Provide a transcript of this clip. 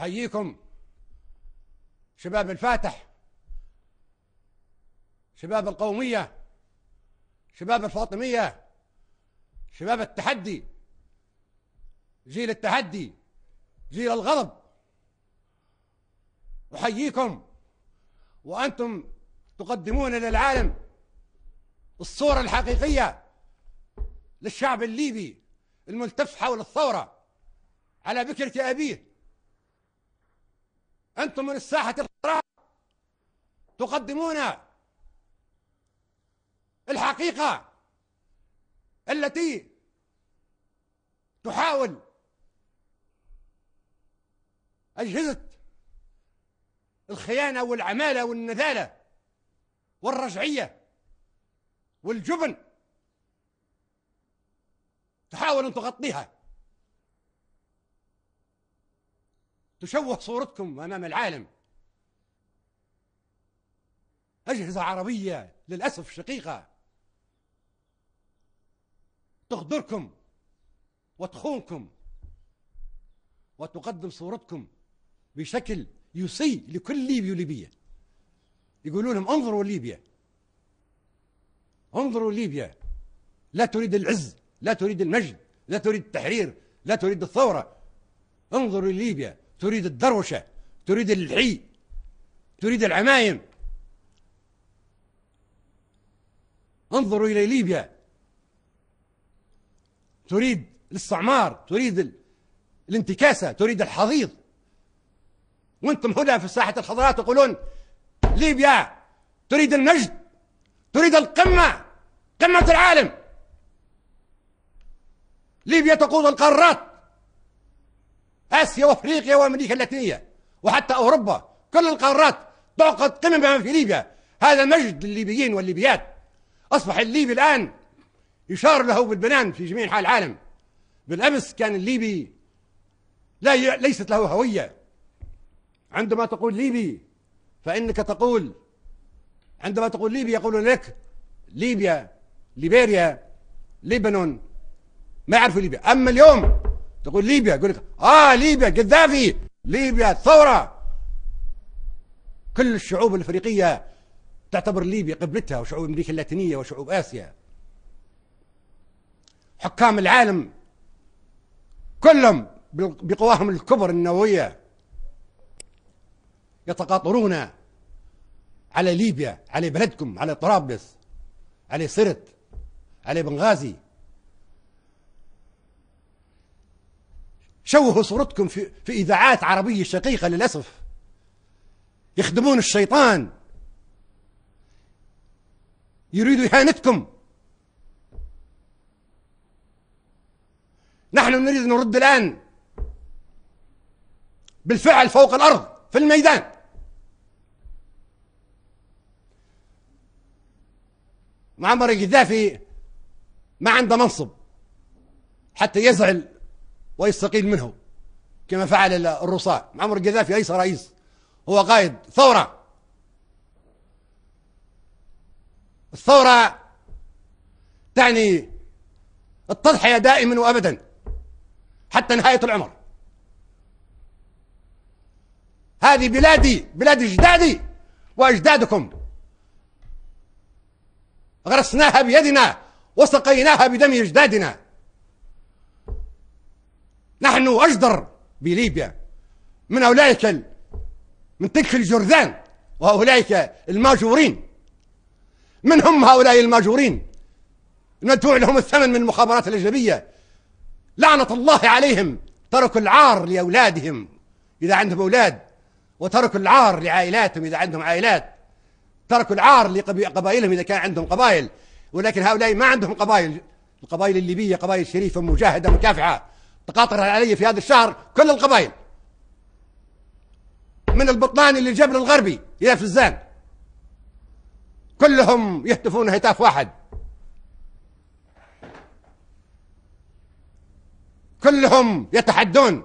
أحييكم شباب الفاتح، شباب القومية، شباب الفاطمية، شباب التحدي، جيل التحدي، جيل الغضب. أحييكم وأنتم تقدمون للعالم الصورة الحقيقية للشعب الليبي الملتف حول الثورة على بكرة أبيه. أنتم من الساحة الخضراء تقدمون الحقيقة التي تحاول أجهزة الخيانة والعمالة والنذالة والرجعية والجبن تحاول أن تغطيها، تشوه صورتكم أمام العالم. أجهزة عربية للأسف شقيقة تغدركم وتخونكم وتقدم صورتكم بشكل يسيء لكل ليبي وليبية. يقولون لهم انظروا ليبيا، انظروا ليبيا، لا تريد العز، لا تريد المجد، لا تريد التحرير، لا تريد الثورة. انظروا ليبيا، تريد الدروشة، تريد الحي، تريد العمايم. انظروا إلى ليبيا، تريد الاستعمار، تريد الانتكاسة، تريد الحضيض. وانتم هنا في الساحة الخضراء تقولون ليبيا تريد المجد، تريد القمة، قمة العالم. ليبيا تقود القارات، آسيا وأفريقيا وأمريكا اللاتينية وحتى أوروبا، كل القارات تعقد قمم في ليبيا. هذا مجد للليبيين والليبيات. أصبح الليبي الآن يشار له بالبنان في جميع أنحاء العالم. بالأمس كان الليبي ليست له هوية. عندما تقول ليبي فإنك تقول، عندما تقول ليبي يقولون لك ليبيا، ليبيريا، لبنان، ما يعرفوا ليبيا. أما اليوم تقول ليبيا يقول لك ليبيا قذافي، ليبيا الثورة. كل الشعوب الأفريقية تعتبر ليبيا قبلتها، وشعوب أمريكا اللاتينية وشعوب آسيا. حكام العالم كلهم بقواهم الكبر النووية يتقاطرون على ليبيا، على بلدكم، على طرابلس، على سرت، على بنغازي. شوهوا صورتكم في إذاعات عربية شقيقة للأسف. يخدمون الشيطان، يريدوا إهانتكم. نحن نريد أن نرد الآن بالفعل فوق الأرض في الميدان. معمر القذافي ما عنده منصب حتى يزعل ويستقيل منه كما فعل الروساء. معمر القذافي ليس رئيس، هو قائد ثورة. الثورة تعني التضحية دائما وأبدا حتى نهاية العمر. هذه بلادي، بلاد أجدادي وأجدادكم، غرسناها بيدنا وسقيناها بدم أجدادنا. نحن أجدر بليبيا من أولئك، من تلك الجرذان وأولئك الماجورين. من هم هؤلاء الماجورين المدفوع لهم الثمن من المخابرات الأجنبية؟ لعنة الله عليهم. تركوا العار لأولادهم إذا عندهم أولاد، وتركوا العار لعائلاتهم إذا عندهم عائلات، تركوا العار لقبائلهم إذا كان عندهم قبائل. ولكن هؤلاء ما عندهم قبائل. القبائل الليبية قبائل شريفة مجاهدة مكافحة. تقاطر علي في هذا الشهر كل القبائل، من البطلاني للجبل الغربي إلى فزان، كلهم يهتفون هتاف واحد، كلهم يتحدون